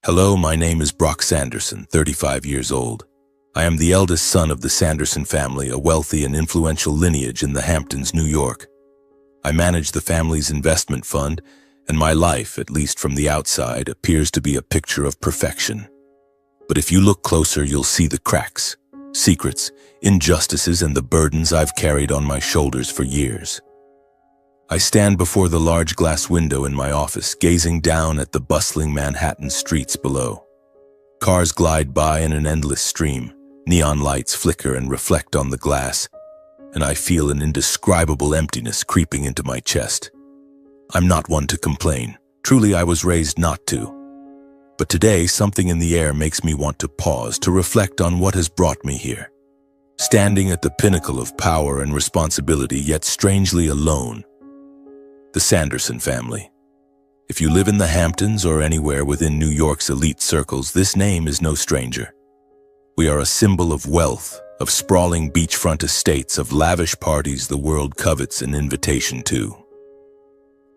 Hello, my name is Brock Sanderson, 35 years old. I am the eldest son of the Sanderson family, a wealthy and influential lineage in the Hamptons, New York. I manage the family's investment fund, and my life, at least from the outside, appears to be a picture of perfection. But if you look closer, you'll see the cracks, secrets, injustices, and the burdens I've carried on my shoulders for years. I stand before the large glass window in my office, gazing down at the bustling Manhattan streets below. Cars glide by in an endless stream, neon lights flicker and reflect on the glass, and I feel an indescribable emptiness creeping into my chest. I'm not one to complain. Truly, I was raised not to. But today, something in the air makes me want to pause, to reflect on what has brought me here. Standing at the pinnacle of power and responsibility, yet strangely alone. The Sanderson family. If you live in the Hamptons or anywhere within New York's elite circles, this name is no stranger. We are a symbol of wealth, of sprawling beachfront estates, of lavish parties the world covets an invitation to.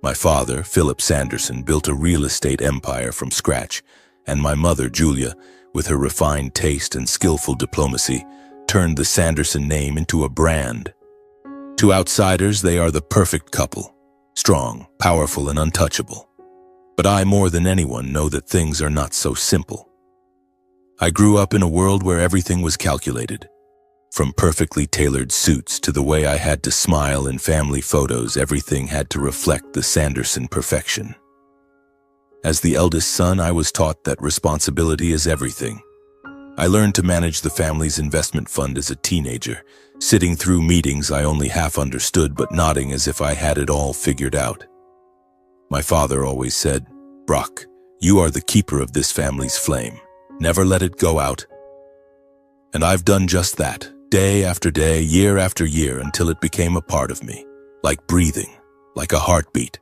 My father, Philip Sanderson, built a real estate empire from scratch, and my mother, Julia, with her refined taste and skillful diplomacy, turned the Sanderson name into a brand. To outsiders, they are the perfect couple. Strong, powerful, and untouchable. But I, more than anyone, know that things are not so simple. I grew up in a world where everything was calculated. From perfectly tailored suits to the way I had to smile in family photos, everything had to reflect the Sanderson perfection. As the eldest son, I was taught that responsibility is everything. I learned to manage the family's investment fund as a teenager, sitting through meetings I only half understood but nodding as if I had it all figured out. My father always said, "Brock, you are the keeper of this family's flame. Never let it go out." And I've done just that, day after day, year after year, until it became a part of me, like breathing, like a heartbeat.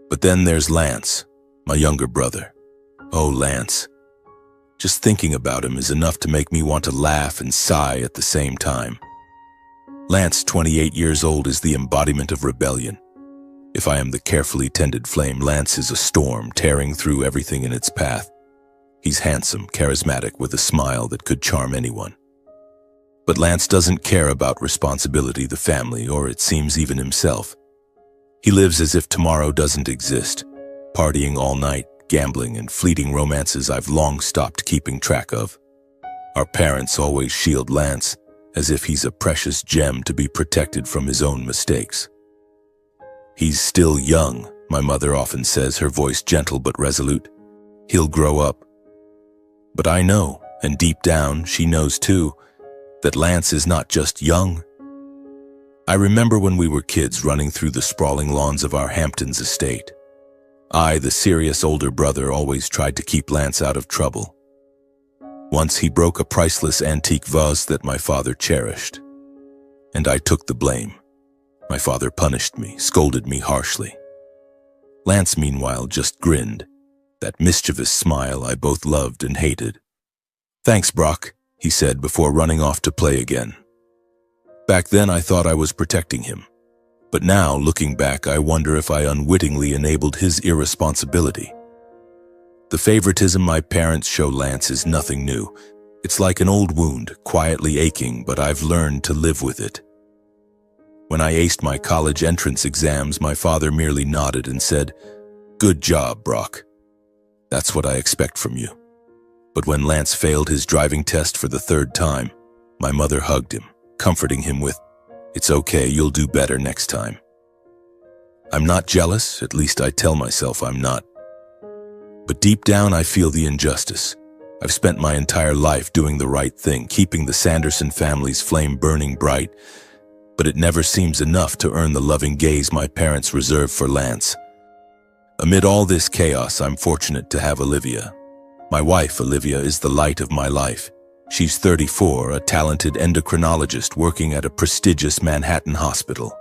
But then there's Lance, my younger brother. Oh, Lance. Just thinking about him is enough to make me want to laugh and sigh at the same time. Lance, 28 years old, is the embodiment of rebellion. If I am the carefully tended flame, Lance is a storm tearing through everything in its path. He's handsome, charismatic, with a smile that could charm anyone. But Lance doesn't care about responsibility, the family, or it seems even himself. He lives as if tomorrow doesn't exist, partying all night, gambling, and fleeting romances I've long stopped keeping track of. Our parents always shield Lance as if he's a precious gem to be protected from his own mistakes. "He's still young," my mother often says, her voice gentle but resolute. "He'll grow up." But I know, and deep down she knows too, that Lance is not just young. I remember when we were kids running through the sprawling lawns of our Hamptons estate. I, the serious older brother, always tried to keep Lance out of trouble. Once he broke a priceless antique vase that my father cherished, and I took the blame. My father punished me, scolded me harshly. Lance, meanwhile, just grinned, that mischievous smile I both loved and hated. "Thanks, Brock," he said before running off to play again. Back then I thought I was protecting him. But now, looking back, I wonder if I unwittingly enabled his irresponsibility. The favoritism my parents show Lance is nothing new. It's like an old wound, quietly aching, but I've learned to live with it. When I aced my college entrance exams, my father merely nodded and said, "Good job, Brock. That's what I expect from you." But when Lance failed his driving test for the third time, my mother hugged him, comforting him with, "It's okay, you'll do better next time." I'm not jealous, at least I tell myself I'm not. But deep down I feel the injustice. I've spent my entire life doing the right thing, keeping the Sanderson family's flame burning bright, but it never seems enough to earn the loving gaze my parents reserve for Lance. Amid all this chaos, I'm fortunate to have Olivia. My wife, Olivia, is the light of my life. She's 34, a talented endocrinologist working at a prestigious Manhattan hospital.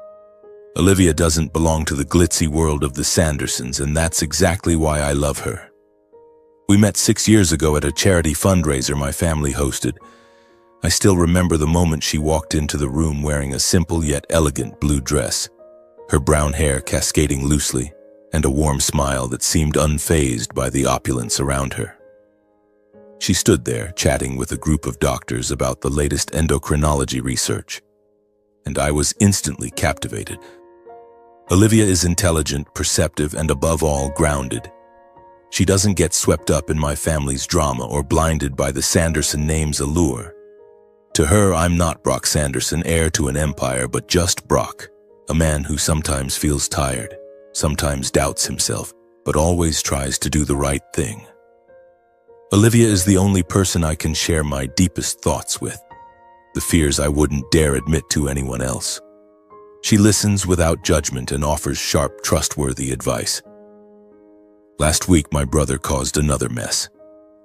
Olivia doesn't belong to the glitzy world of the Sandersons, and that's exactly why I love her. We met 6 years ago at a charity fundraiser my family hosted. I still remember the moment she walked into the room wearing a simple yet elegant blue dress, her brown hair cascading loosely, and a warm smile that seemed unfazed by the opulence around her. She stood there, chatting with a group of doctors about the latest endocrinology research, and I was instantly captivated. Olivia is intelligent, perceptive, and above all, grounded. She doesn't get swept up in my family's drama or blinded by the Sanderson name's allure. To her, I'm not Brock Sanderson, heir to an empire, but just Brock, a man who sometimes feels tired, sometimes doubts himself, but always tries to do the right thing. Olivia is the only person I can share my deepest thoughts with, the fears I wouldn't dare admit to anyone else. She listens without judgment and offers sharp, trustworthy advice. Last week, my brother caused another mess.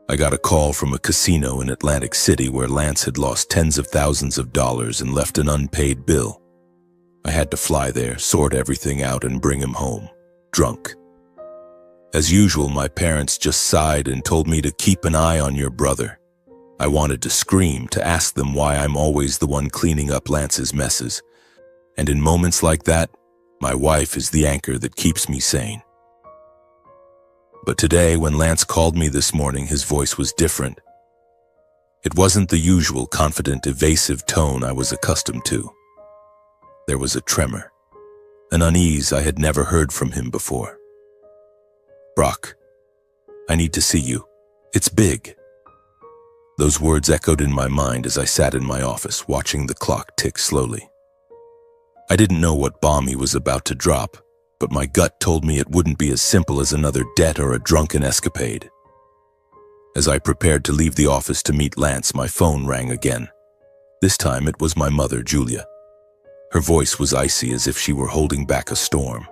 I got a call from a casino in Atlantic City where Lance had lost tens of thousands of dollars and left an unpaid bill. I had to fly there, sort everything out, and bring him home, drunk. As usual, my parents just sighed and told me to keep an eye on your brother. I wanted to scream, to ask them why I'm always the one cleaning up Lance's messes. And in moments like that, my wife is the anchor that keeps me sane. But today, when Lance called me this morning, his voice was different. It wasn't the usual confident, evasive tone I was accustomed to. There was a tremor, an unease I had never heard from him before. "Brock, I need to see you. It's big." Those words echoed in my mind as I sat in my office, watching the clock tick slowly. I didn't know what bomb he was about to drop, but my gut told me it wouldn't be as simple as another debt or a drunken escapade. As I prepared to leave the office to meet Lance, my phone rang again. This time it was my mother, Julia. Her voice was icy, as if she were holding back a storm.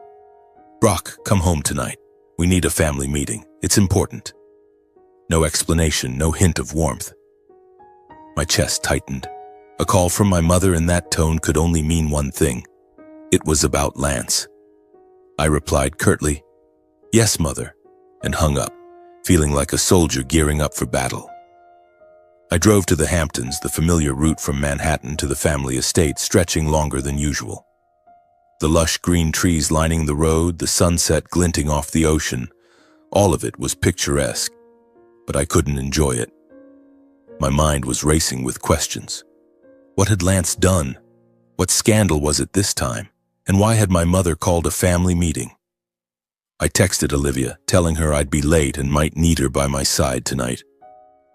"Brock, come home tonight. We need a family meeting. It's important." No explanation, no hint of warmth. My chest tightened. A call from my mother in that tone could only mean one thing. It was about Lance. I replied curtly, "Yes, Mother," and hung up, feeling like a soldier gearing up for battle. I drove to the Hamptons, the familiar route from Manhattan to the family estate, stretching longer than usual. The lush green trees lining the road, the sunset glinting off the ocean, all of it was picturesque, but I couldn't enjoy it. My mind was racing with questions. What had Lance done? What scandal was it this time? And why had my mother called a family meeting? I texted Olivia, telling her I'd be late and might need her by my side tonight.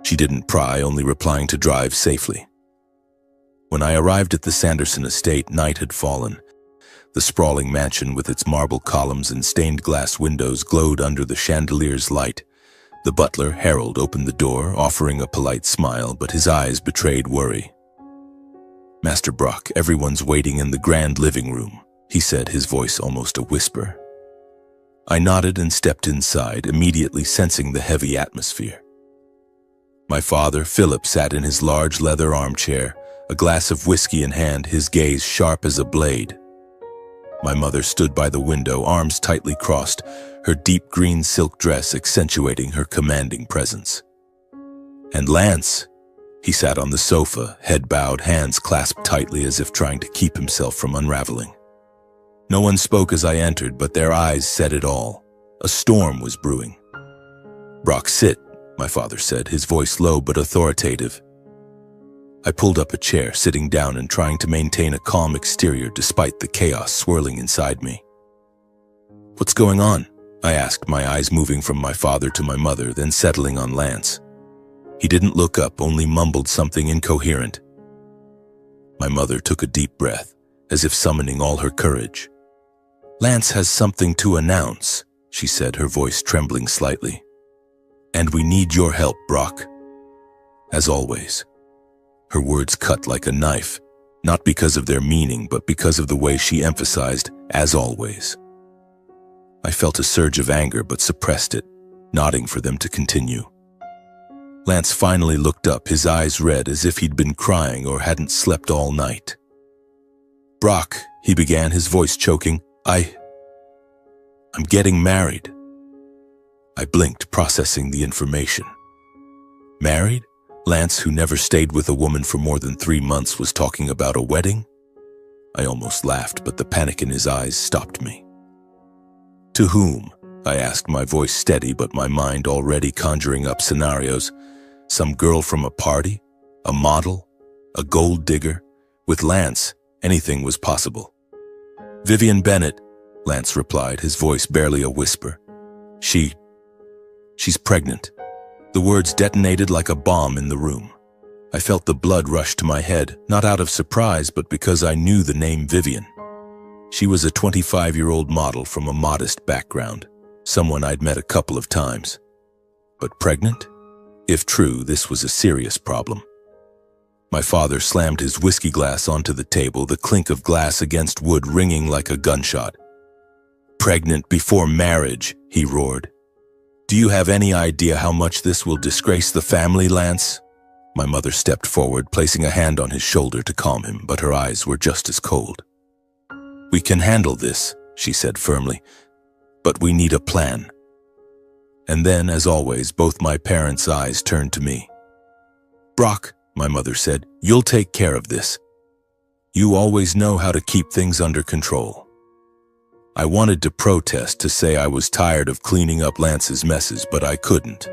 She didn't pry, only replying to drive safely. When I arrived at the Sanderson estate, night had fallen. The sprawling mansion with its marble columns and stained glass windows glowed under the chandelier's light. The butler, Harold, opened the door, offering a polite smile, but his eyes betrayed worry. "Master Brock, everyone's waiting in the grand living room," he said, his voice almost a whisper. I nodded and stepped inside, immediately sensing the heavy atmosphere. My father, Philip, sat in his large leather armchair, a glass of whiskey in hand, his gaze sharp as a blade. My mother stood by the window, arms tightly crossed, her deep green silk dress accentuating her commanding presence. And Lance, he sat on the sofa, head bowed, hands clasped tightly as if trying to keep himself from unraveling. No one spoke as I entered, but their eyes said it all. A storm was brewing. "Brock, sit," my father said, his voice low but authoritative. I pulled up a chair, sitting down and trying to maintain a calm exterior despite the chaos swirling inside me. "What's going on?" I asked, my eyes moving from my father to my mother, then settling on Lance. He didn't look up, only mumbled something incoherent. My mother took a deep breath, as if summoning all her courage. "Lance has something to announce," she said, her voice trembling slightly. "And we need your help, Brock." As always. Her words cut like a knife, not because of their meaning, but because of the way she emphasized, "as always." I felt a surge of anger but suppressed it, nodding for them to continue. Lance finally looked up, his eyes red as if he'd been crying or hadn't slept all night. "Brock," he began, his voice choking, I'm getting married." I blinked, processing the information. Married? Lance, who never stayed with a woman for more than 3 months, was talking about a wedding? I almost laughed, but the panic in his eyes stopped me. To whom? I asked, my voice steady but my mind already conjuring up scenarios. Some girl from a party? A model? A gold digger? With Lance, anything was possible. Vivian Bennett, Lance replied, his voice barely a whisper. She's pregnant. The words detonated like a bomb in the room. I felt the blood rush to my head, not out of surprise, but because I knew the name Vivian. She was a 25-year-old model from a modest background, someone I'd met a couple of times. But pregnant? If true, this was a serious problem. My father slammed his whiskey glass onto the table, the clink of glass against wood ringing like a gunshot. Pregnant before marriage, he roared. Do you have any idea how much this will disgrace the family, Lance? My mother stepped forward, placing a hand on his shoulder to calm him, but her eyes were just as cold. We can handle this, she said firmly, but we need a plan. And then, as always, both my parents' eyes turned to me. Brock, my mother said, you'll take care of this. You always know how to keep things under control. I wanted to protest, to say I was tired of cleaning up Lance's messes, but I couldn't.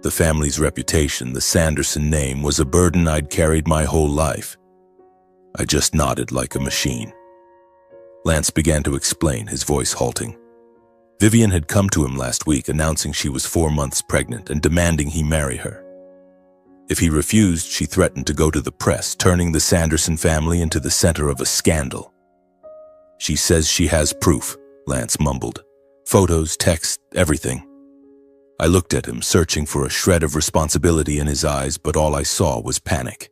The family's reputation, the Sanderson name, was a burden I'd carried my whole life. I just nodded like a machine. Lance began to explain, his voice halting. Vivian had come to him last week announcing she was 4 months pregnant and demanding he marry her. If he refused, she threatened to go to the press, turning the Sanderson family into the center of a scandal. She says she has proof, Lance mumbled. Photos, text, everything. I looked at him, searching for a shred of responsibility in his eyes, but all I saw was panic.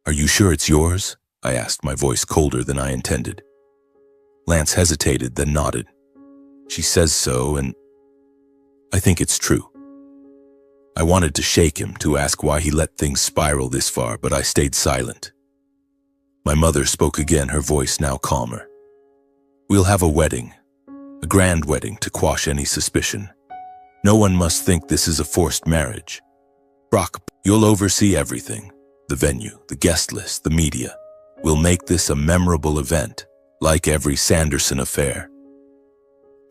Are you sure it's yours? I asked, my voice colder than I intended. Lance hesitated, then nodded. She says so, and I think it's true. I wanted to shake him, to ask why he let things spiral this far, but I stayed silent. My mother spoke again, her voice now calmer. We'll have a wedding, a grand wedding, to quash any suspicion. No one must think this is a forced marriage. Brock, you'll oversee everything. The venue, the guest list, the media. We'll make this a memorable event, like every Sanderson affair.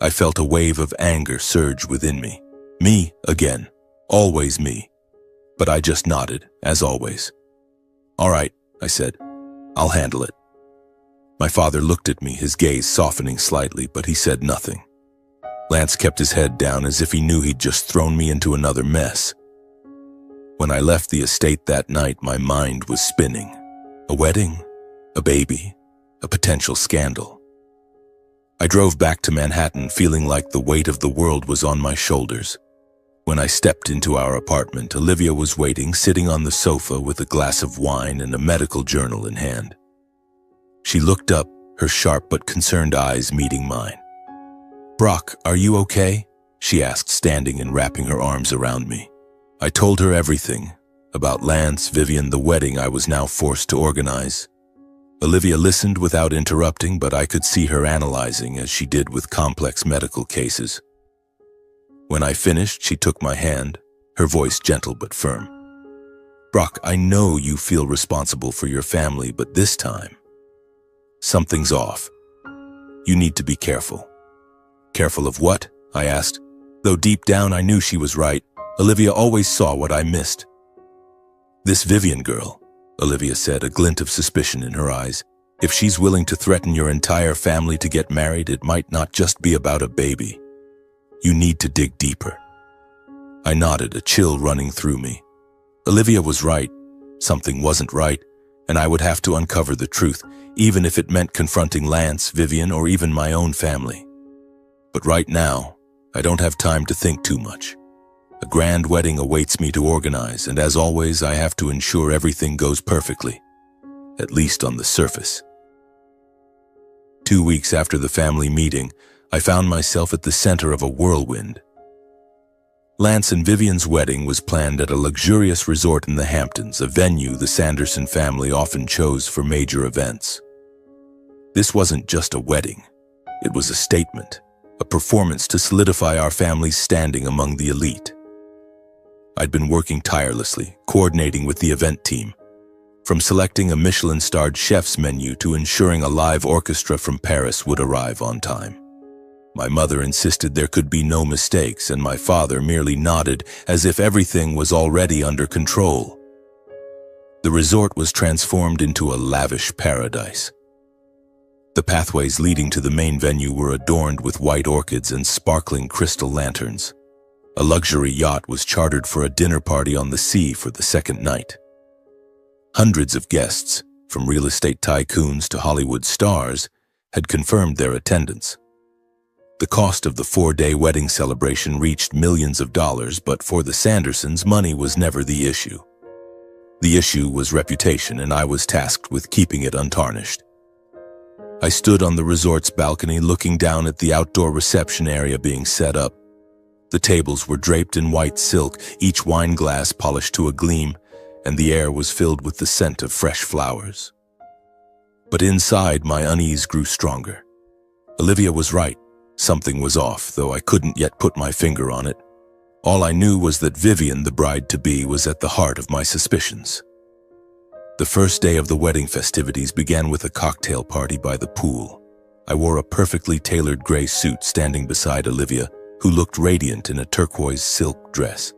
I felt a wave of anger surge within me. Me again. Always me. But I just nodded, as always. All right, I said. I'll handle it. My father looked at me, his gaze softening slightly, but he said nothing. Lance kept his head down as if he knew he'd just thrown me into another mess. When I left the estate that night, my mind was spinning. A wedding? A baby? A potential scandal? I drove back to Manhattan feeling like the weight of the world was on my shoulders. When I stepped into our apartment, Olivia was waiting, sitting on the sofa with a glass of wine and a medical journal in hand. She looked up, her sharp but concerned eyes meeting mine. Brock, are you okay? She asked, standing and wrapping her arms around me. I told her everything, about Lance, Vivian, the wedding I was now forced to organize. Olivia listened without interrupting, but I could see her analyzing, as she did with complex medical cases. When I finished, she took my hand, her voice gentle but firm. Brock, I know you feel responsible for your family, but this time, something's off. You need to be careful. Careful of what? I asked. Though deep down I knew she was right, Olivia always saw what I missed. This Vivian girl, Olivia said, a glint of suspicion in her eyes. If she's willing to threaten your entire family to get married, it might not just be about a baby. You need to dig deeper. I nodded, a chill running through me. Olivia was right. Something wasn't right, and I would have to uncover the truth, even if it meant confronting Lance, Vivian, or even my own family. But right now, I don't have time to think too much. A grand wedding awaits me to organize, and as always, I have to ensure everything goes perfectly, at least on the surface. 2 weeks after the family meeting, I found myself at the center of a whirlwind. Lance and Vivian's wedding was planned at a luxurious resort in the Hamptons, a venue the Sanderson family often chose for major events. This wasn't just a wedding. It was a statement, a performance to solidify our family's standing among the elite. I'd been working tirelessly, coordinating with the event team, from selecting a Michelin-starred chef's menu to ensuring a live orchestra from Paris would arrive on time. My mother insisted there could be no mistakes, and my father merely nodded as if everything was already under control. The resort was transformed into a lavish paradise. The pathways leading to the main venue were adorned with white orchids and sparkling crystal lanterns. A luxury yacht was chartered for a dinner party on the sea for the second night. Hundreds of guests, from real estate tycoons to Hollywood stars, had confirmed their attendance. The cost of the 4-day wedding celebration reached millions of dollars, but for the Sandersons, money was never the issue. The issue was reputation, and I was tasked with keeping it untarnished. I stood on the resort's balcony looking down at the outdoor reception area being set up. The tables were draped in white silk, each wine glass polished to a gleam, and the air was filled with the scent of fresh flowers. But inside, my unease grew stronger. Olivia was right. Something was off, though I couldn't yet put my finger on it. All I knew was that Vivian, the bride-to-be, was at the heart of my suspicions. The first day of the wedding festivities began with a cocktail party by the pool. I wore a perfectly tailored gray suit, standing beside Olivia, who looked radiant in a turquoise silk dress.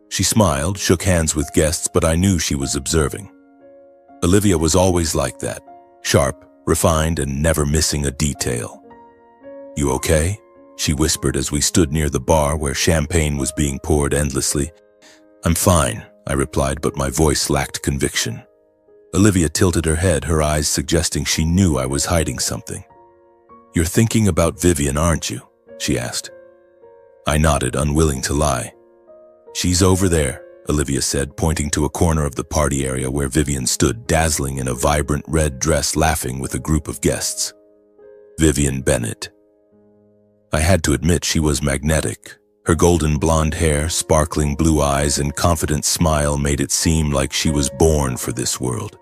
She smiled, shook hands with guests, but I knew she was observing. Olivia was always like that, sharp, refined, and never missing a detail. "You okay?" she whispered as we stood near the bar where champagne was being poured endlessly. "I'm fine," I replied, but my voice lacked conviction. Olivia tilted her head, her eyes suggesting she knew I was hiding something. "You're thinking about Vivian, aren't you?" she asked. I nodded, unwilling to lie. "She's over there," Olivia said, pointing to a corner of the party area where Vivian stood, dazzling in a vibrant red dress, laughing with a group of guests. Vivian Bennett. I had to admit she was magnetic. Her golden blonde hair, sparkling blue eyes, and confident smile made it seem like she was born for this world.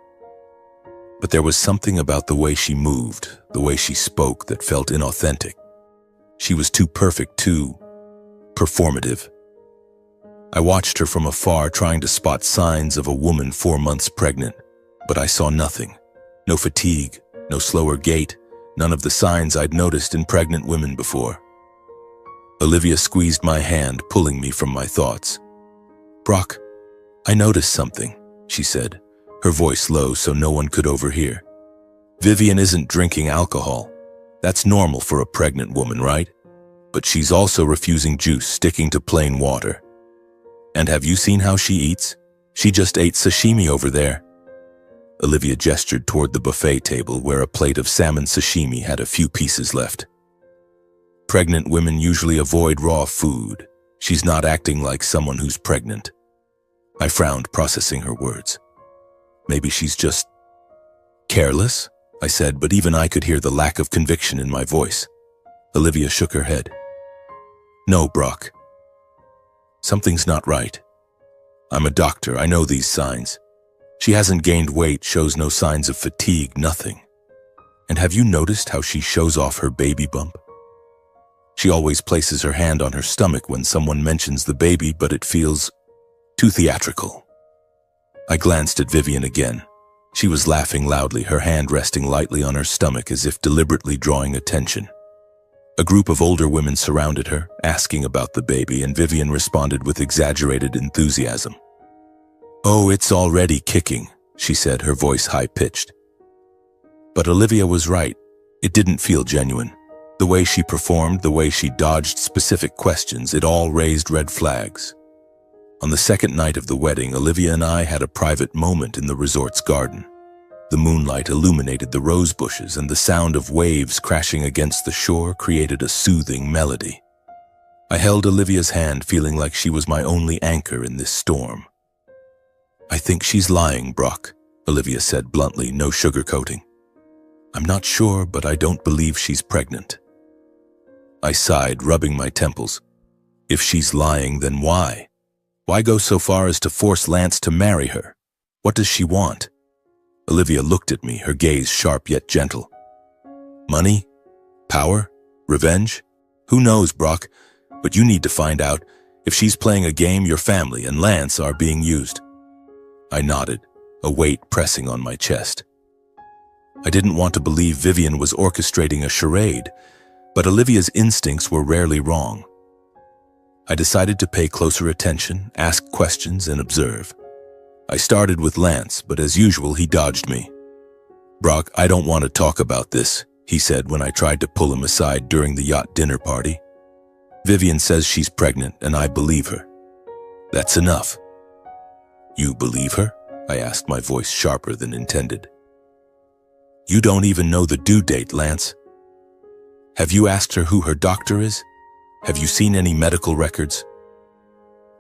But there was something about the way she moved, the way she spoke, that felt inauthentic. She was too perfect, too performative. I watched her from afar, trying to spot signs of a woman 4 months pregnant, but I saw nothing. No fatigue, no slower gait, none of the signs I'd noticed in pregnant women before. Olivia squeezed my hand, pulling me from my thoughts. "Brock, I noticed something," she said, her voice low so no one could overhear. "Vivian isn't drinking alcohol. That's normal for a pregnant woman, right? But she's also refusing juice, sticking to plain water. And have you seen how she eats? She just ate sashimi over there." Olivia gestured toward the buffet table where a plate of salmon sashimi had a few pieces left. "Pregnant women usually avoid raw food. She's not acting like someone who's pregnant." I frowned, processing her words. "Maybe she's just careless?" I said, but even I could hear the lack of conviction in my voice. Olivia shook her head. "No, Brock. Something's not right. I'm a doctor, I know these signs. She hasn't gained weight, shows no signs of fatigue, nothing. And have you noticed how she shows off her baby bump? She always places her hand on her stomach when someone mentions the baby, but it feels too theatrical." I glanced at Vivian again. She was laughing loudly, her hand resting lightly on her stomach as if deliberately drawing attention. A group of older women surrounded her, asking about the baby, and Vivian responded with exaggerated enthusiasm. "Oh, it's already kicking," she said, her voice high-pitched. But Olivia was right. It didn't feel genuine. The way she performed, the way she dodged specific questions, it all raised red flags. On the second night of the wedding, Olivia and I had a private moment in the resort's garden. The moonlight illuminated the rose bushes, and the sound of waves crashing against the shore created a soothing melody. I held Olivia's hand, feeling like she was my only anchor in this storm. "I think she's lying, Brock," Olivia said bluntly, no sugarcoating. "I'm not sure, but I don't believe she's pregnant." I sighed, rubbing my temples. If she's lying, then why? Why go so far as to force Lance to marry her? What does she want? Olivia looked at me, her gaze sharp yet gentle. Money? Power? Revenge? Who knows, Brock? But you need to find out. If she's playing a game, your family and Lance are being used. I nodded, a weight pressing on my chest. I didn't want to believe Vivian was orchestrating a charade, But Olivia's instincts were rarely wrong. I decided to pay closer attention, ask questions, and observe. I started with Lance, but as usual, he dodged me. "Brock, I don't want to talk about this," he said when I tried to pull him aside during the yacht dinner party. "Vivian says she's pregnant, and I believe her. That's enough." "You believe her?" I asked, my voice sharper than intended. "You don't even know the due date, Lance. Have you asked her who her doctor is? Have you seen any medical records?"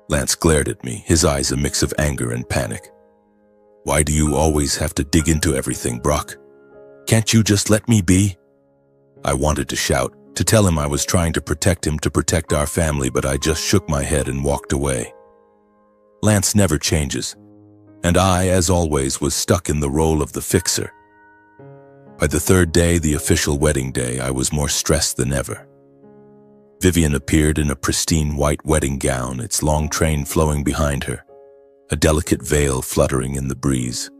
Lance glared at me, his eyes a mix of anger and panic. "Why do you always have to dig into everything, Brock? Can't you just let me be?" I wanted to shout, to tell him I was trying to protect him, to protect our family, but I just shook my head and walked away. Lance never changes, and I, as always, was stuck in the role of the fixer. By the third day, the official wedding day, I was more stressed than ever. Vivian appeared in a pristine white wedding gown, its long train flowing behind her, a delicate veil fluttering in the breeze.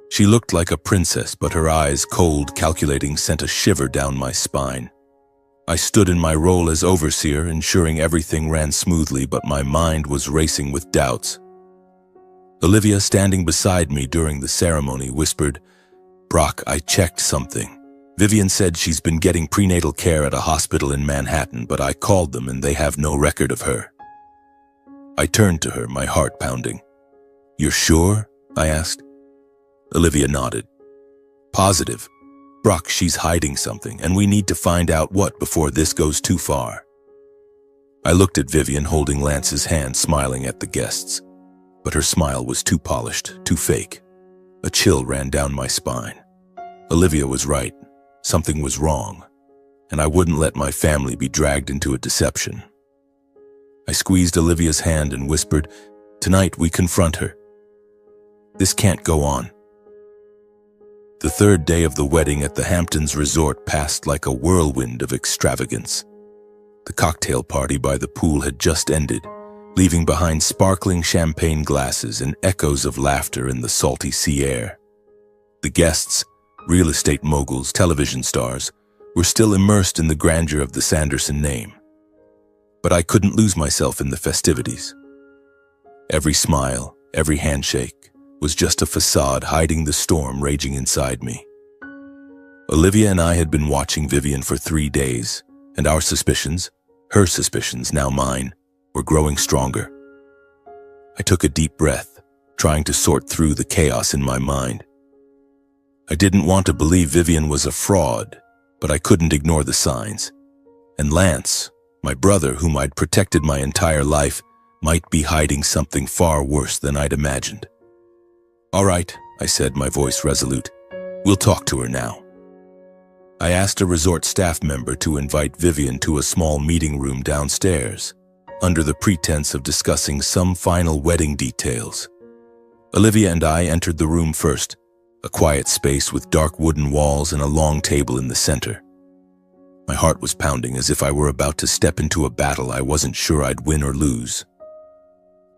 She looked like a princess, but her eyes, cold, calculating, sent a shiver down my spine. I stood in my role as overseer, ensuring everything ran smoothly, but my mind was racing with doubts. Olivia, standing beside me during the ceremony, whispered, "Brock, I checked something. Vivian said she's been getting prenatal care at a hospital in Manhattan, but I called them and they have no record of her." I turned to her, my heart pounding. "You're sure?" I asked. Olivia nodded. "Positive. Brock, she's hiding something, and we need to find out what before this goes too far." I looked at Vivian holding Lance's hand, smiling at the guests. But her smile was too polished, too fake. A chill ran down my spine. Olivia was right. Something was wrong, and I wouldn't let my family be dragged into a deception. I squeezed Olivia's hand and whispered, "Tonight we confront her. This can't go on." The third day of the wedding at the Hamptons resort passed like a whirlwind of extravagance. The cocktail party by the pool had just ended, leaving behind sparkling champagne glasses and echoes of laughter in the salty sea air. The guests, real estate moguls, television stars, were still immersed in the grandeur of the Sanderson name. But I couldn't lose myself in the festivities. Every smile, every handshake, was just a facade hiding the storm raging inside me. Olivia and I had been watching Vivian for 3 days, and our suspicions, her suspicions, now mine, were growing stronger. I took a deep breath, trying to sort through the chaos in my mind. I didn't want to believe Vivian was a fraud, but I couldn't ignore the signs. And Lance, my brother whom I'd protected my entire life, might be hiding something far worse than I'd imagined. "All right," I said, my voice resolute. "We'll talk to her now." I asked a resort staff member to invite Vivian to a small meeting room downstairs, under the pretense of discussing some final wedding details. Olivia and I entered the room first, a quiet space with dark wooden walls and a long table in the center. My heart was pounding as if I were about to step into a battle I wasn't sure I'd win or lose.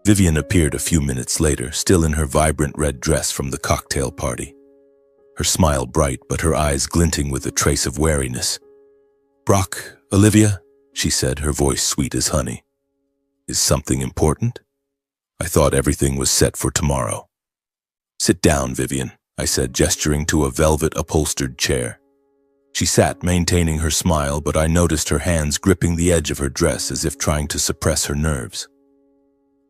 Vivian appeared a few minutes later, still in her vibrant red dress from the cocktail party. Her smile bright, but her eyes glinting with a trace of wariness. "Brock, Olivia," she said, her voice sweet as honey. "Is something important? I thought everything was set for tomorrow." "Sit down, Vivian," I said, gesturing to a velvet-upholstered chair. She sat, maintaining her smile, but I noticed her hands gripping the edge of her dress as if trying to suppress her nerves.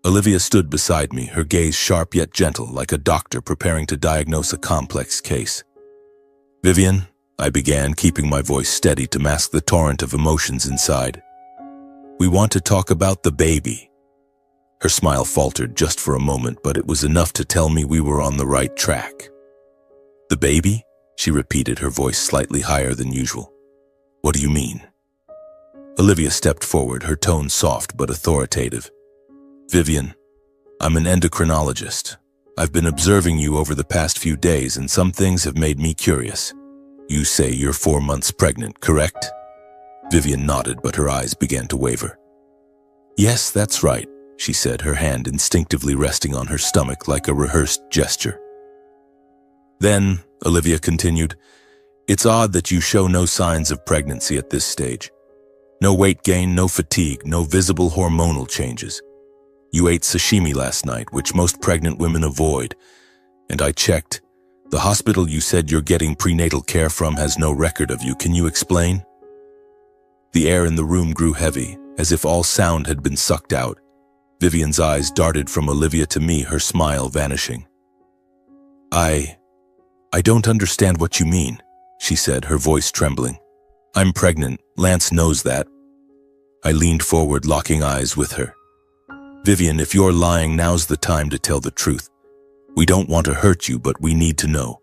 Olivia stood beside me, her gaze sharp yet gentle, like a doctor preparing to diagnose a complex case. "Vivian," I began, keeping my voice steady to mask the torrent of emotions inside. "We want to talk about the baby." Her smile faltered just for a moment, but it was enough to tell me we were on the right track. "The baby?" she repeated, her voice slightly higher than usual. "What do you mean?" Olivia stepped forward, her tone soft but authoritative. "Vivian, I'm an endocrinologist. I've been observing you over the past few days, and some things have made me curious. You say you're 4 months pregnant, correct?" Vivian nodded, but her eyes began to waver. "Yes, that's right," she said, her hand instinctively resting on her stomach like a rehearsed gesture. "Then," Olivia continued, It's odd that you show no signs of pregnancy at this stage. No weight gain, no fatigue, no visible hormonal changes. You ate sashimi last night, which most pregnant women avoid. And I checked. The hospital you said you're getting prenatal care from has no record of you. Can you explain? The air in the room grew heavy, as if all sound had been sucked out. Vivian's eyes darted from Olivia to me, her smile vanishing. I don't understand what you mean, she said, her voice trembling. I'm pregnant. Lance knows that. I leaned forward, locking eyes with her. Vivian, if you're lying, now's the time to tell the truth. We don't want to hurt you, but we need to know.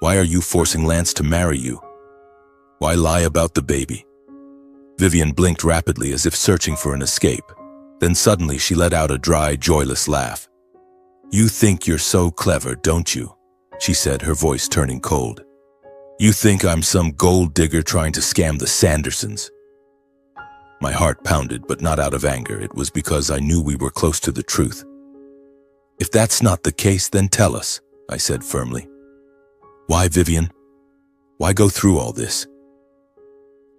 Why are you forcing Lance to marry you? Why lie about the baby? Vivian blinked rapidly as if searching for an escape. Then suddenly she let out a dry, joyless laugh. You think you're so clever, don't you? She said, her voice turning cold. You think I'm some gold digger trying to scam the Sandersons? My heart pounded, but not out of anger. It was because I knew we were close to the truth. If that's not the case, then tell us, I said firmly. Why, Vivian? Why go through all this?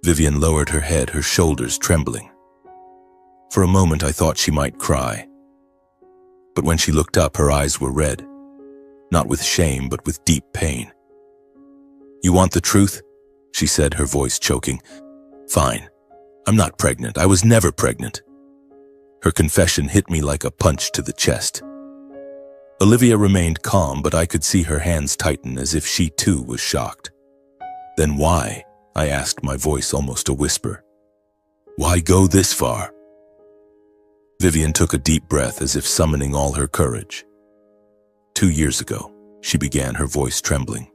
Vivian lowered her head, her shoulders trembling. For a moment, I thought she might cry. But when she looked up, her eyes were red. Not with shame, but with deep pain. You want the truth? She said, her voice choking. Fine. I'm not pregnant. I was never pregnant. Her confession hit me like a punch to the chest. Olivia remained calm, but I could see her hands tighten as if she too was shocked. Then why? I asked, my voice almost a whisper. Why go this far? Vivian took a deep breath as if summoning all her courage. 2 years ago, she began, her voice trembling.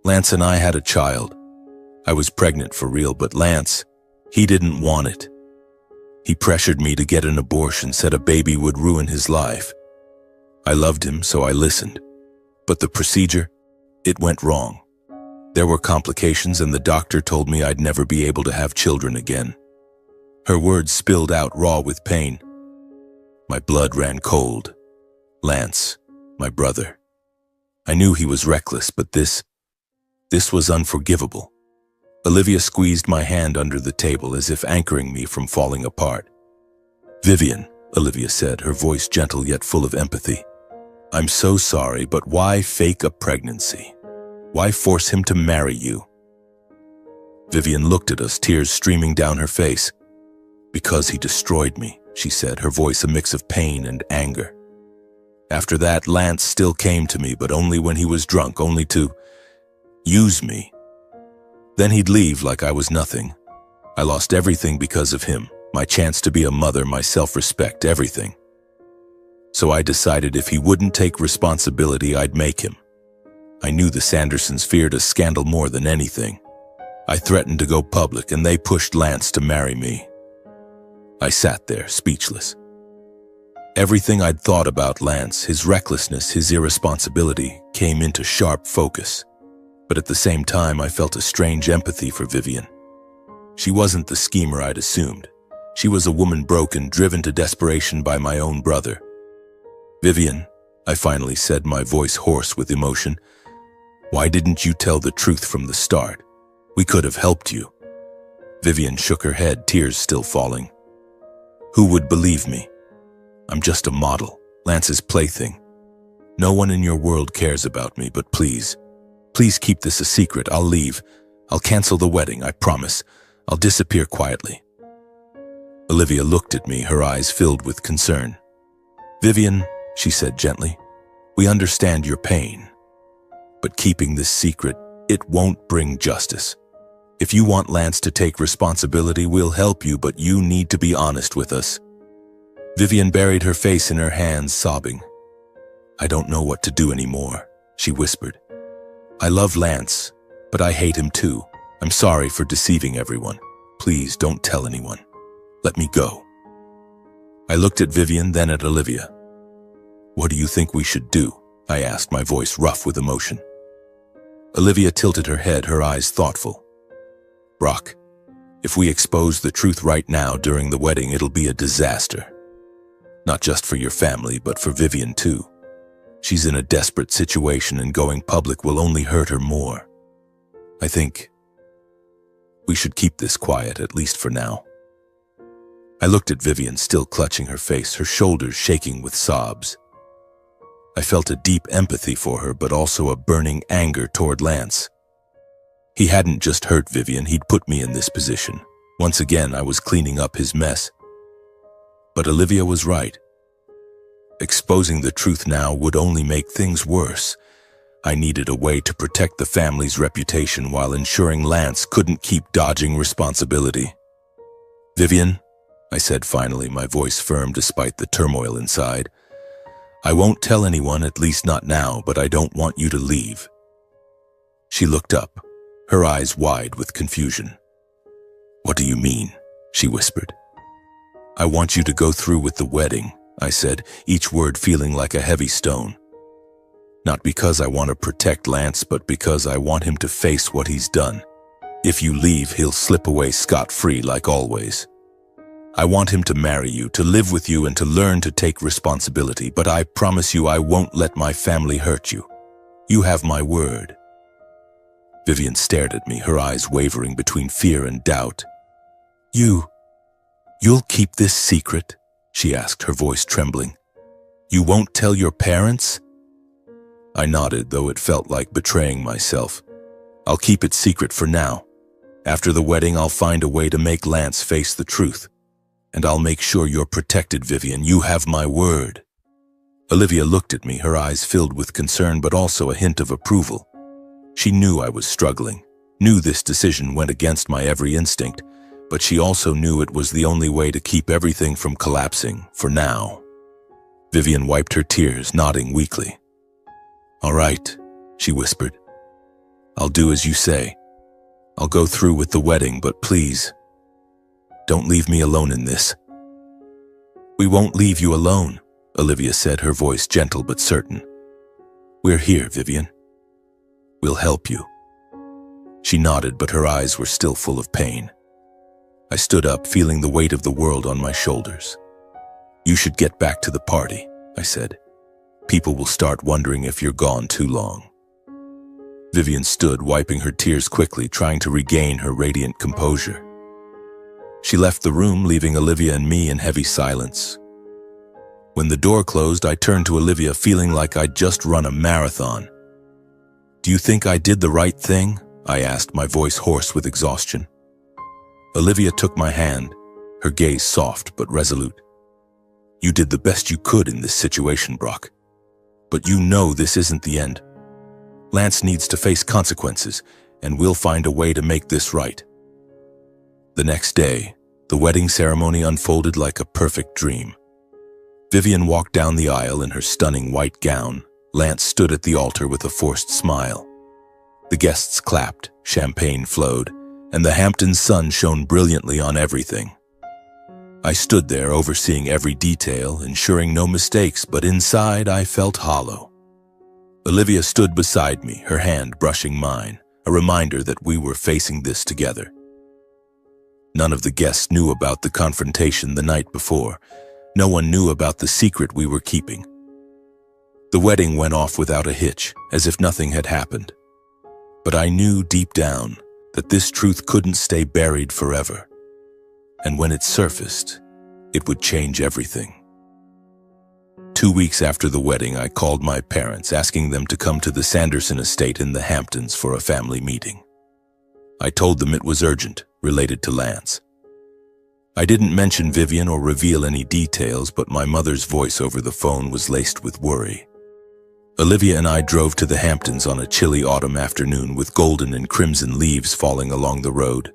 Lance and I had a child. I was pregnant for real, but Lance, he didn't want it. He pressured me to get an abortion, said a baby would ruin his life. I loved him, so I listened. But the procedure, it went wrong. There were complications, and the doctor told me I'd never be able to have children again. Her words spilled out raw with pain. My blood ran cold. Lance, my brother. I knew he was reckless, but this was unforgivable. Olivia squeezed my hand under the table as if anchoring me from falling apart. Vivian, Olivia said, her voice gentle yet full of empathy. I'm so sorry, but why fake a pregnancy? Why force him to marry you? Vivian looked at us, tears streaming down her face. Because he destroyed me, she said, her voice a mix of pain and anger. After that, Lance still came to me, but only when he was drunk, only to use me. Then he'd leave like I was nothing. I lost everything because of him, my chance to be a mother, my self-respect, everything. So I decided if he wouldn't take responsibility, I'd make him. I knew the Sandersons feared a scandal more than anything. I threatened to go public, and they pushed Lance to marry me. I sat there, speechless. Everything I'd thought about Lance, his recklessness, his irresponsibility, came into sharp focus. But at the same time, I felt a strange empathy for Vivian. She wasn't the schemer I'd assumed. She was a woman broken, driven to desperation by my own brother. Vivian, I finally said, my voice hoarse with emotion, why didn't you tell the truth from the start? We could have helped you. Vivian shook her head, tears still falling. Who would believe me? I'm just a model, Lance's plaything. No one in your world cares about me, but please keep this a secret. I'll leave. I'll cancel the wedding, I promise. I'll disappear quietly. Olivia looked at me, her eyes filled with concern. Vivian, she said gently, we understand your pain. But keeping this secret, it won't bring justice. If you want Lance to take responsibility, we'll help you, but you need to be honest with us. Vivian buried her face in her hands, sobbing. I don't know what to do anymore, she whispered. I love Lance, but I hate him too. I'm sorry for deceiving everyone. Please don't tell anyone. Let me go. I looked at Vivian, then at Olivia. What do you think we should do? I asked, my voice rough with emotion. Olivia tilted her head, her eyes thoughtful. Brock, if we expose the truth right now during the wedding, it'll be a disaster. Not just for your family, but for Vivian too. She's in a desperate situation, and going public will only hurt her more. I think we should keep this quiet, at least for now. I looked at Vivian, still clutching her face, her shoulders shaking with sobs. I felt a deep empathy for her, but also a burning anger toward Lance. He hadn't just hurt Vivian, he'd put me in this position. Once again, I was cleaning up his mess. But Olivia was right. Exposing the truth now would only make things worse. I needed a way to protect the family's reputation while ensuring Lance couldn't keep dodging responsibility. "Vivian," I said finally, my voice firm despite the turmoil inside. "I won't tell anyone, at least not now, but I don't want you to leave." She looked up, her eyes wide with confusion. "What do you mean?" she whispered. "I want you to go through with the wedding," I said, each word feeling like a heavy stone. "Not because I want to protect Lance, but because I want him to face what he's done. If you leave, he'll slip away scot-free like always. I want him to marry you, to live with you, and to learn to take responsibility, but I promise you I won't let my family hurt you. You have my word." Vivian stared at me, her eyes wavering between fear and doubt. You'll keep this secret?" she asked, her voice trembling. "You won't tell your parents?" I nodded, though it felt like betraying myself. "I'll keep it secret for now. After the wedding, I'll find a way to make Lance face the truth. And I'll make sure you're protected, Vivian. You have my word." Olivia looked at me, her eyes filled with concern but also a hint of approval. She knew I was struggling, knew this decision went against my every instinct, but she also knew it was the only way to keep everything from collapsing, for now. Vivian wiped her tears, nodding weakly. "All right," she whispered. "I'll do as you say. I'll go through with the wedding, but please, don't leave me alone in this." "We won't leave you alone," Olivia said, her voice gentle but certain. "We're here, Vivian. We'll help you." She nodded, but her eyes were still full of pain. I stood up, feeling the weight of the world on my shoulders. "You should get back to the party," I said. "People will start wondering if you're gone too long." Vivian stood, wiping her tears quickly, trying to regain her radiant composure. She left the room, leaving Olivia and me in heavy silence. When the door closed, I turned to Olivia, feeling like I'd just run a marathon. "Do you think I did the right thing?" I asked, my voice hoarse with exhaustion. Olivia took my hand, her gaze soft but resolute. "You did the best you could in this situation, Brock. But you know this isn't the end. Lance needs to face consequences, and we'll find a way to make this right." The next day, the wedding ceremony unfolded like a perfect dream. Vivian walked down the aisle in her stunning white gown. Lance stood at the altar with a forced smile. The guests clapped, champagne flowed, and the Hampton sun shone brilliantly on everything. I stood there, overseeing every detail, ensuring no mistakes, but inside I felt hollow. Olivia stood beside me, her hand brushing mine, a reminder that we were facing this together. None of the guests knew about the confrontation the night before. No one knew about the secret we were keeping. The wedding went off without a hitch, as if nothing had happened. But I knew deep down that this truth couldn't stay buried forever. And when it surfaced, it would change everything. 2 weeks after the wedding, I called my parents, asking them to come to the Sanderson estate in the Hamptons for a family meeting. I told them it was urgent, related to Lance. I didn't mention Vivian or reveal any details, but my mother's voice over the phone was laced with worry. Olivia and I drove to the Hamptons on a chilly autumn afternoon with golden and crimson leaves falling along the road.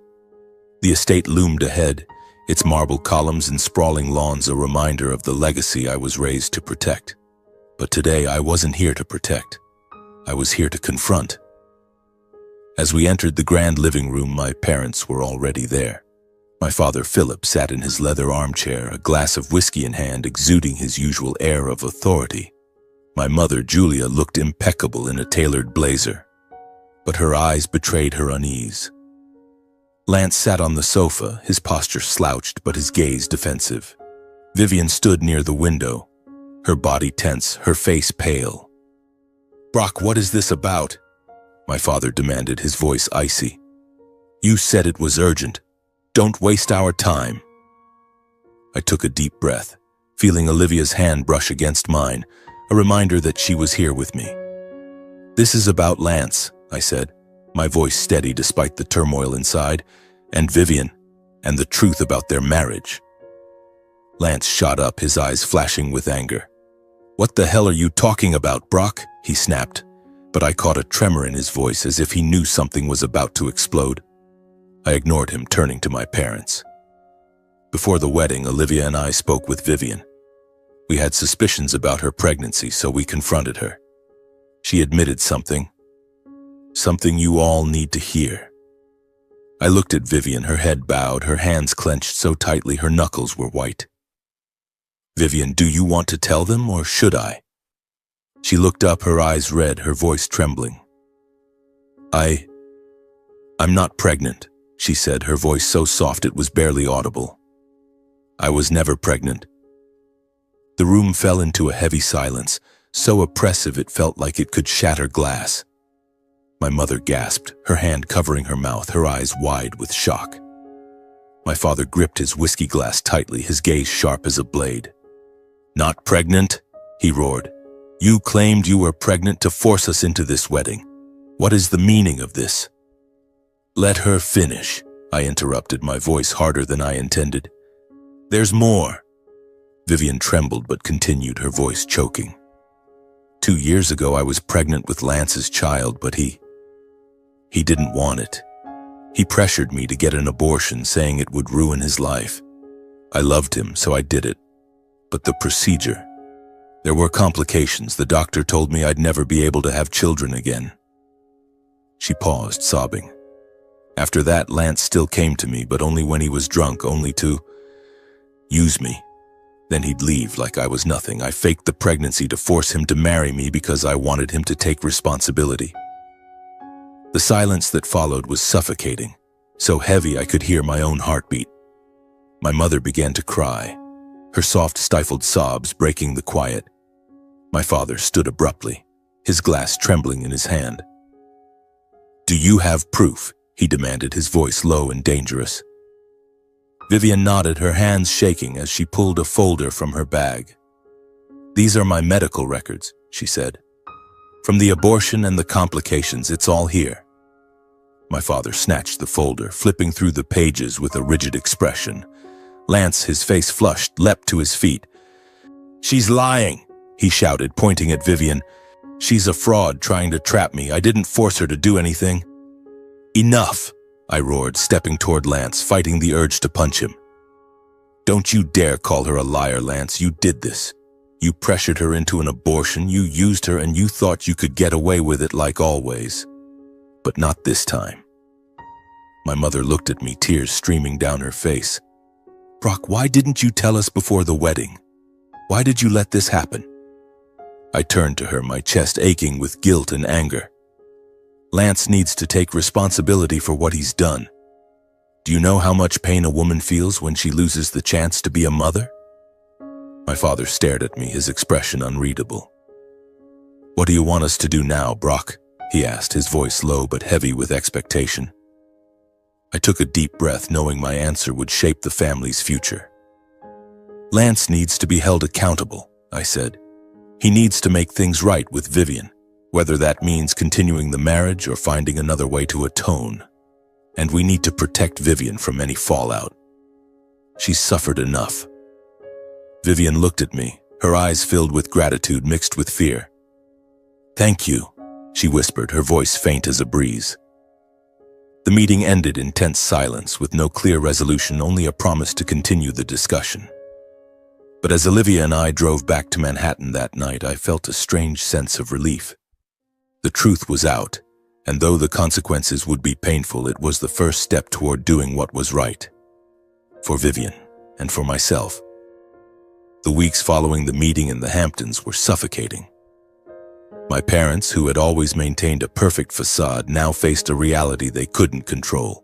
The estate loomed ahead, its marble columns and sprawling lawns a reminder of the legacy I was raised to protect. But today I wasn't here to protect. I was here to confront. As we entered the grand living room, my parents were already there. My father, Philip, sat in his leather armchair, a glass of whiskey in hand, exuding his usual air of authority. My mother, Julia, looked impeccable in a tailored blazer, but her eyes betrayed her unease. Lance sat on the sofa, his posture slouched but his gaze defensive. Vivian stood near the window, her body tense, her face pale. "Brock, what is this about?" my father demanded, his voice icy. You said it was urgent. Don't waste our time. I took a deep breath, feeling Olivia's hand brush against mine, a reminder that she was here with me. This is about Lance, I said, my voice steady despite the turmoil inside, and Vivian, and the truth about their marriage. Lance shot up, his eyes flashing with anger. What the hell are you talking about, Brock? He snapped, but I caught a tremor in his voice as if he knew something was about to explode. I ignored him, turning to my parents. Before the wedding, Olivia and I spoke with Vivian. We had suspicions about her pregnancy, so we confronted her. She admitted something you all need to hear. I looked at Vivian, her head bowed, her hands clenched so tightly her knuckles were white. Vivian, do you want to tell them, or should I? She looked up, her eyes red, her voice trembling. I'm not pregnant, she said, her voice so soft it was barely audible. I was never pregnant. The room fell into a heavy silence, so oppressive it felt like it could shatter glass. My mother gasped, her hand covering her mouth, her eyes wide with shock. My father gripped his whiskey glass tightly, his gaze sharp as a blade. Not pregnant? He roared. You claimed you were pregnant to force us into this wedding. What is the meaning of this? Let her finish, I interrupted, my voice harder than I intended. There's more. Vivian trembled but continued, her voice choking. 2 years ago I was pregnant with Lance's child, but he didn't want it. He pressured me to get an abortion, saying it would ruin his life. I loved him, so I did it. But the procedure, there were complications. The doctor told me I'd never be able to have children again. She paused, sobbing. After that, Lance still came to me, but only when he was drunk, only to use me. Then he'd leave like I was nothing. I faked the pregnancy to force him to marry me because I wanted him to take responsibility. The silence that followed was suffocating, so heavy I could hear my own heartbeat. My mother began to cry, her soft, stifled sobs breaking the quiet. My father stood abruptly, his glass trembling in his hand. Do you have proof? He demanded, his voice low and dangerous. Vivian nodded, her hands shaking as she pulled a folder from her bag. These are my medical records, she said. From the abortion and the complications, it's all here. My father snatched the folder, flipping through the pages with a rigid expression. Lance, his face flushed, leapt to his feet. She's lying, he shouted, pointing at Vivian. She's a fraud trying to trap me. I didn't force her to do anything. Enough, I roared, stepping toward Lance, fighting the urge to punch him. Don't you dare call her a liar, Lance. You did this. You pressured her into an abortion, you used her, and you thought you could get away with it like always. But not this time. My mother looked at me, tears streaming down her face. Brock, why didn't you tell us before the wedding? Why did you let this happen? I turned to her, my chest aching with guilt and anger. Lance needs to take responsibility for what he's done. Do you know how much pain a woman feels when she loses the chance to be a mother? My father stared at me, his expression unreadable. What do you want us to do now, Brock? He asked, his voice low but heavy with expectation. I took a deep breath, knowing my answer would shape the family's future. Lance needs to be held accountable, I said. He needs to make things right with Vivian, whether that means continuing the marriage or finding another way to atone. And we need to protect Vivian from any fallout. She's suffered enough. Vivian looked at me, her eyes filled with gratitude mixed with fear. Thank you, she whispered, her voice faint as a breeze. The meeting ended in tense silence with no clear resolution, only a promise to continue the discussion. But as Olivia and I drove back to Manhattan that night, I felt a strange sense of relief. The truth was out, and though the consequences would be painful, it was the first step toward doing what was right. For Vivian, and for myself. The weeks following the meeting in the Hamptons were suffocating. My parents, who had always maintained a perfect facade, now faced a reality they couldn't control.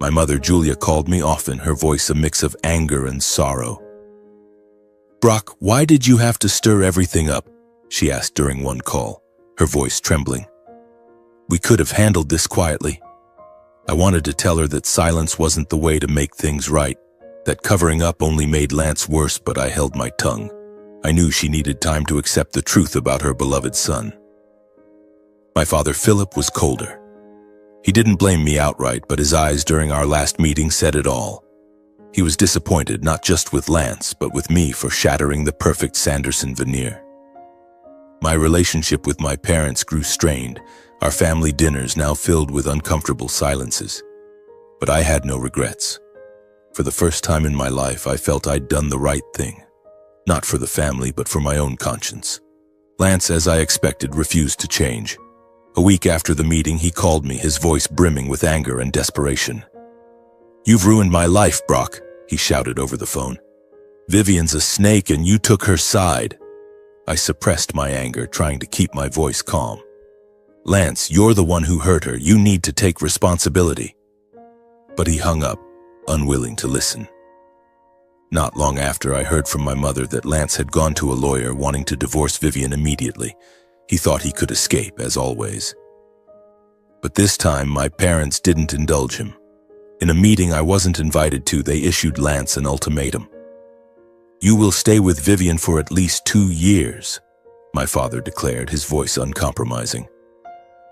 My mother, Julia, called me often, her voice a mix of anger and sorrow. Brock, why did you have to stir everything up? She asked during one call, her voice trembling. We could have handled this quietly. I wanted to tell her that silence wasn't the way to make things right, that covering up only made Lance worse, but I held my tongue. I knew she needed time to accept the truth about her beloved son. My father, Philip, was colder. He didn't blame me outright, but his eyes during our last meeting said it all. He was disappointed not just with Lance, but with me for shattering the perfect Sanderson veneer. My relationship with my parents grew strained, our family dinners now filled with uncomfortable silences. But I had no regrets. For the first time in my life, I felt I'd done the right thing. Not for the family, but for my own conscience. Lance, as I expected, refused to change. A week after the meeting, he called me, his voice brimming with anger and desperation. "You've ruined my life, Brock," he shouted over the phone. "Vivian's a snake and you took her side." I suppressed my anger, trying to keep my voice calm. "Lance, you're the one who hurt her. You need to take responsibility." But he hung up, unwilling to listen. Not long after, I heard from my mother that Lance had gone to a lawyer wanting to divorce Vivian immediately. He thought he could escape, as always. But this time, my parents didn't indulge him. In a meeting I wasn't invited to, they issued Lance an ultimatum. "You will stay with Vivian for at least 2 years, my father declared, his voice uncompromising.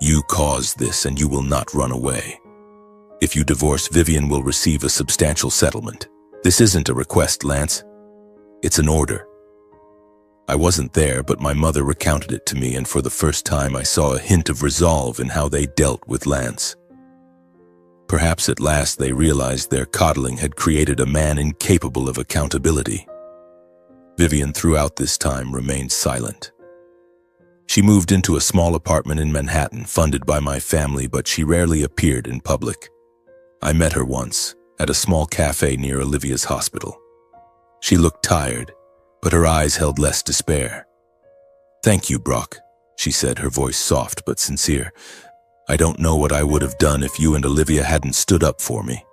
"You caused this and you will not run away. If you divorce, Vivian will receive a substantial settlement. This isn't a request, Lance. It's an order." I wasn't there, but my mother recounted it to me, and for the first time I saw a hint of resolve in how they dealt with Lance. Perhaps at last they realized their coddling had created a man incapable of accountability. Vivian, throughout this time, remained silent. She moved into a small apartment in Manhattan, funded by my family, but she rarely appeared in public. I met her once, at a small cafe near Olivia's hospital. She looked tired, but her eyes held less despair. "Thank you, Brock," she said, her voice soft but sincere. "I don't know what I would have done if you and Olivia hadn't stood up for me."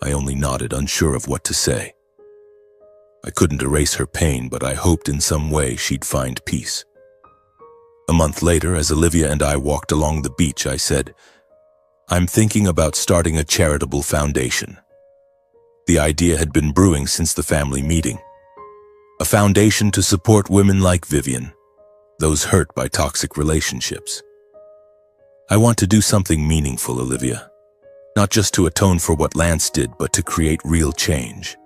I only nodded, unsure of what to say. I couldn't erase her pain, but I hoped in some way she'd find peace. A month later, as Olivia and I walked along the beach, I said, "I'm thinking about starting a charitable foundation." The idea had been brewing since the family meeting. A foundation to support women like Vivian, those hurt by toxic relationships. "I want to do something meaningful, Olivia. Not just to atone for what Lance did, but to create real change."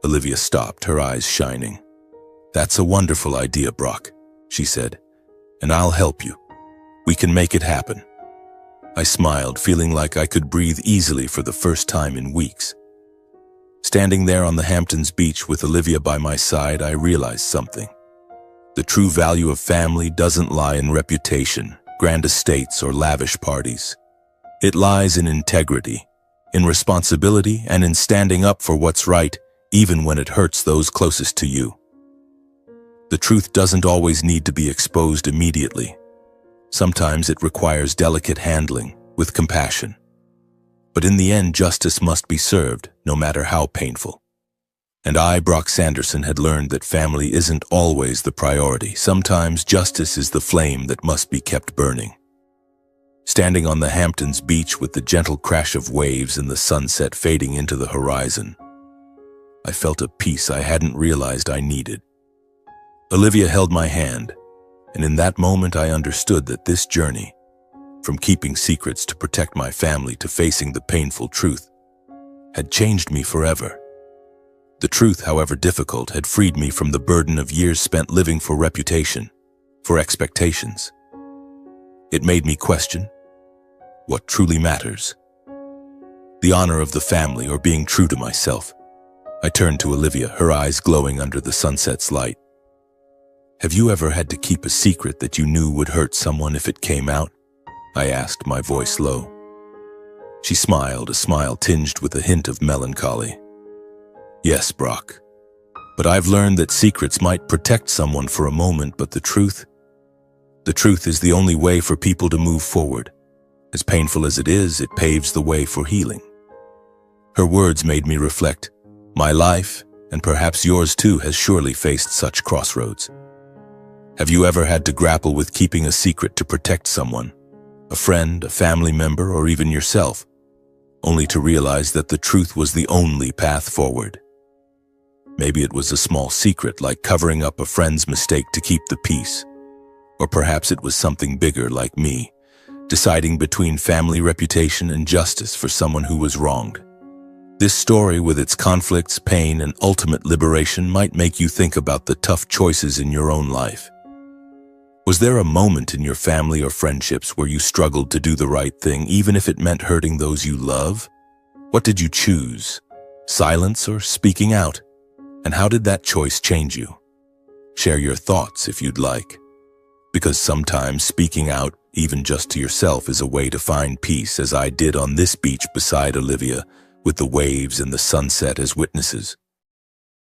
Olivia stopped, her eyes shining. "That's a wonderful idea, Brock," she said, "and I'll help you. We can make it happen." I smiled, feeling like I could breathe easily for the first time in weeks. Standing there on the Hamptons beach with Olivia by my side, I realized something. The true value of family doesn't lie in reputation, grand estates, or lavish parties. It lies in integrity, in responsibility, and in standing up for what's right, even when it hurts those closest to you. The truth doesn't always need to be exposed immediately. Sometimes it requires delicate handling, with compassion. But in the end, justice must be served, no matter how painful. And I, Brock Sanderson, had learned that family isn't always the priority. Sometimes justice is the flame that must be kept burning. Standing on the Hamptons beach with the gentle crash of waves and the sunset fading into the horizon, I felt a peace I hadn't realized I needed. Olivia held my hand, and in that moment I understood that this journey, from keeping secrets to protect my family to facing the painful truth, had changed me forever. The truth, however difficult, had freed me from the burden of years spent living for reputation, for expectations. It made me question what truly matters. The honor of the family or being true to myself. I turned to Olivia, her eyes glowing under the sunset's light. "Have you ever had to keep a secret that you knew would hurt someone if it came out?" I asked, my voice low. She smiled, a smile tinged with a hint of melancholy. "Yes, Brock. But I've learned that secrets might protect someone for a moment, but the truth is the only way for people to move forward. As painful as it is, it paves the way for healing." Her words made me reflect. My life, and perhaps yours too, has surely faced such crossroads. Have you ever had to grapple with keeping a secret to protect someone, a friend, a family member, or even yourself, only to realize that the truth was the only path forward. Maybe it was a small secret, like covering up a friend's mistake to keep the peace. Or perhaps it was something bigger, like me, deciding between family reputation and justice for someone who was wronged. This story, with its conflicts, pain, and ultimate liberation, might make you think about the tough choices in your own life. Was there a moment in your family or friendships where you struggled to do the right thing, even if it meant hurting those you love? What did you choose? Silence or speaking out? And how did that choice change you? Share your thoughts if you'd like. Because sometimes speaking out, even just to yourself, is a way to find peace, as I did on this beach beside Olivia, with the waves and the sunset as witnesses.